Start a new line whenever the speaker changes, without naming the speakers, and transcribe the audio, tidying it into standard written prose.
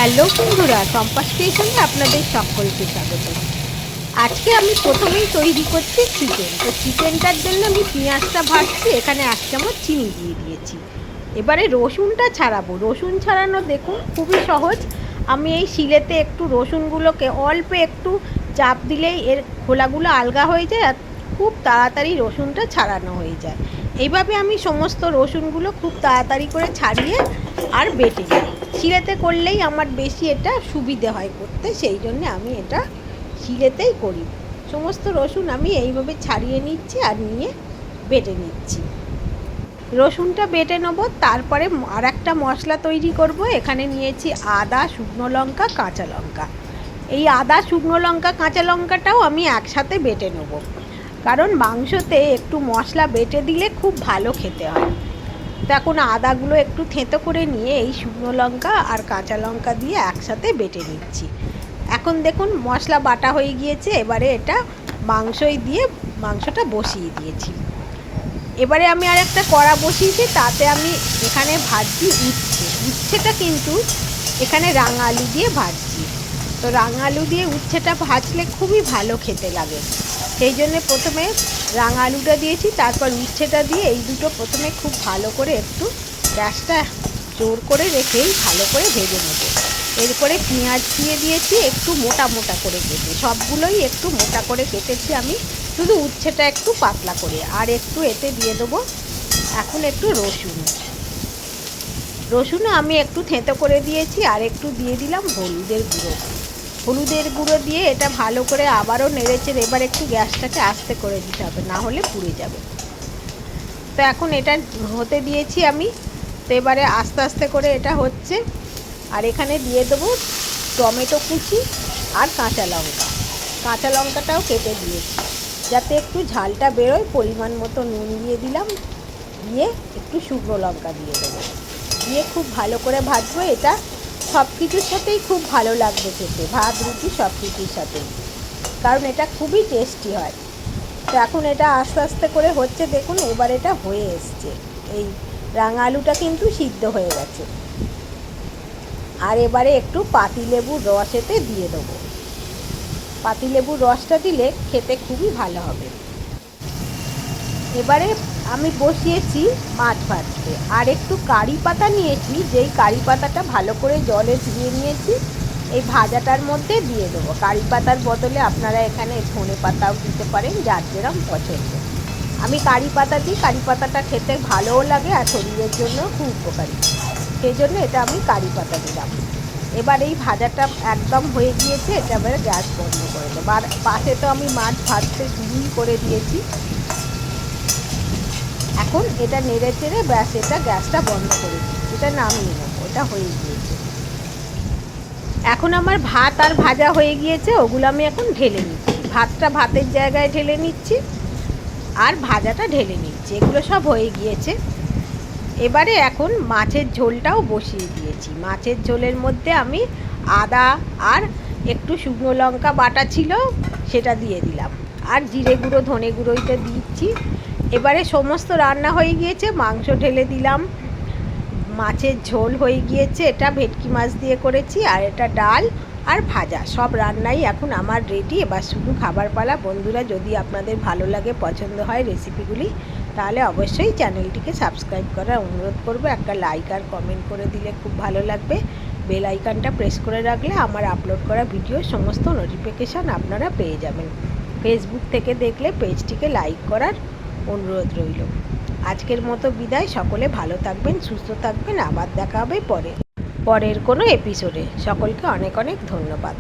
Hello বন্ধুরা, চম্পা স্টেশনে আপনাদের সকলকে স্বাগত। আজকে আমি প্রথমেই তৈরি করছি চিকেন। তো চিকেনটার জন্য আমি পেঁয়াজটা ভাজছি, এখানে 1 চামচ চিনি দিয়ে দিয়েছি। এবারে রসুনটা ছাড়াবো। রসুন ছাড়ানো দেখুন খুবই সহজ। আমি এই শিলেতে একটু রসুনগুলোকে অল্প একটু চাপ দিলেই এর খোলাগুলো আলগা হয়ে যায় আর খুব তাড়াতাড়ি রসুনটা ছাড়ানো হয়ে যায়। এইভাবে আমি সমস্ত রসুনগুলো খুব তাড়াতাড়ি করে ছাড়িয়ে আর বেটে নিই। শিলেতে করলেই আমার বেশি এটা সুবিধে হয় করতে, সেই জন্য আমি এটা শিলেতেই করি। সমস্ত রসুন আমি এইভাবে ছাড়িয়ে নিচ্ছি আর নিয়ে বেটে নিচ্ছি। রসুনটা বেটে নেবো, তারপরে আর একটা মশলা তৈরি করব। এখানে নিয়েছি আদা, শুকনো লঙ্কা, কাঁচা লঙ্কা। এই আদা, শুকনো লঙ্কা, কাঁচা লঙ্কাটাও আমি একসাথে বেটে নেব, কারণ মাংসতে একটু মশলা বেটে দিলে খুব ভালো খেতে হয়। তো এখন আদাগুলো একটু থেঁতো করে নিয়ে এই শুকনো লঙ্কা আর কাঁচা লঙ্কা দিয়ে একসাথে বেটে নিচ্ছি। এখন দেখুন মশলা বাটা হয়ে গিয়েছে। এবারে এটা মাংসটা বসিয়ে দিয়েছি। এবারে আমি আর একটা কড়া বসিয়েছি, তাতে আমি এখানে ভাজছি উচ্ছেটা কিন্তু এখানে রাঙা আলু দিয়ে ভাজছি। তো রাঙা আলু দিয়ে উচ্ছেটা ভাজলে খুবই ভালো খেতে লাগে, সেই জন্যে প্রথমে রাঙা আলুটা দিয়েছি, তারপর উচ্ছেটা দিয়ে এই দুটো প্রথমে খুব ভালো করে একটু গ্যাসটা জোর করে রেখেই ভালো করে ভেজে নেব। এরপরে পেঁয়াজ দিয়ে দিয়েছি একটু মোটা মোটা করে কেটে, সবগুলোই একটু মোটা করে কেটেছি আমি, শুধু উচ্ছেটা একটু পাতলা করে। আর একটু এতে দিয়ে দেবো এখন একটু রসুনও আমি একটু থেঁতো করে দিয়েছি, আর একটু দিয়ে দিলাম হলুদের গুঁড়ো দিয়ে এটা ভালো করে আবারও নেড়েচেড়ে এবার একটু গ্যাসটাকে আস্তে করে দিতে হবে, না হলে পুড়ে যাবে। তো এখন এটা হতে দিয়েছি আমি। তো এবারে আস্তে আস্তে করে এটা হচ্ছে, আর এখানে দিয়ে দেবো টমেটো কুচি আর কাঁচা লঙ্কাটাও কেটে দিয়েছি যাতে একটু ঝালটা বেরোয়। পরিমাণ মতো নুন দিয়ে দিলাম, দিয়ে একটু শুকনো লঙ্কা দিয়ে দেবো, দিয়ে খুব ভালো করে ভাজবো। এটা সব কিছুর সাথেই খুব ভালো লাগবে খেতে, ভাত রুটি সব কিছুর সাথেই, কারণ এটা খুবই টেস্টি হয়। তো এখন এটা আস্তে আস্তে করে হচ্ছে, দেখুন এবার এটা হয়ে এসছে। এই রাঙা আলুটা কিন্তু সিদ্ধ হয়ে গেছে। আর এবারে একটু পাতিলেবুর রস এতে দিয়ে দেবো। পাতিলেবুর রসটা দিলে খেতে খুবই ভালো হবে। এবারে আমি বসিয়েছি মাছ ভাজতে, আর একটু কারি পাতা নিয়েছি, যেই কারি পাতাটা ভালো করে জলে ধুয়ে নিয়েছি এই ভাজাটার মধ্যে দিয়ে দেবো। কারি পাতার বদলে আপনারা এখানে ধনে পাতাও দিতে পারেন, যার যেরকম পছন্দ। আমি কারি পাতা দিই, কারি পাতাটা খেতে ভালোও লাগে আর শরীরের জন্য খুব উপকারী, সেই জন্য এটা আমি কারি পাতা দিলাম। এবার এই ভাজাটা একদম হয়ে গিয়েছে, এটা এবারে গ্যাস বন্ধ করে দেবো। আর পাশে তো আমি মাছ ভাজতে শুরুই করে দিয়েছি। এখন এটা নেড়ে চেড়ে ব্যাস এটা গ্যাসটা বন্ধ করে দিই, এটা নামিয়ে নেবো, এটা হয়ে গিয়েছে। এখন আমার ভাত আর ভাজা হয়ে গিয়েছে, ওগুলো আমি এখন ঢেলে নিচ্ছি। ভাতটা ভাতের জায়গায় ঢেলে নিচ্ছি আর ভাজাটা ঢেলে নিচ্ছি, এগুলো সব হয়ে গিয়েছে। এবারে এখন মাছের ঝোলটাও বসিয়ে দিয়েছি। মাছের ঝোলের মধ্যে আমি আদা আর একটু শুকনো লঙ্কা বাটা ছিল সেটা দিয়ে দিলাম, আর জিরে গুঁড়ো ধনে গুঁড়োইটা দিচ্ছি। এবারে সমস্ত রান্না হয়ে গিয়েছে, মাংস ঢেলে দিলাম, মাছের ঝোল হয়ে গিয়েছে, এটা ভেটকি মাছ দিয়ে করেছি, আর এটা ডাল আর ভাজা, সব রান্নাই এখন আমার রেডি। এবার শুধু খাবার পালা। বন্ধুরা, যদি আপনাদের ভালো লাগে, পছন্দ হয় রেসিপিগুলি, তাহলে অবশ্যই চ্যানেলটিকে সাবস্ক্রাইব করার অনুরোধ করব। একটা লাইক আর কমেন্ট করে দিলে খুব ভালো লাগবে। বেল আইকনটা প্রেস করে রাখলে আমার আপলোড করা ভিডিওর সমস্ত নোটিফিকেশান আপনারা পেয়ে যাবেন। ফেসবুক থেকে দেখলে পেজটিকে লাইক করার অনুরোধ রইল। আজকের মতো বিদায়। সকলে ভালো থাকবেন, সুস্থ থাকবেন। আবার দেখা হবে পরের কোনো এপিসোডে। সকলকে অনেক অনেক ধন্যবাদ।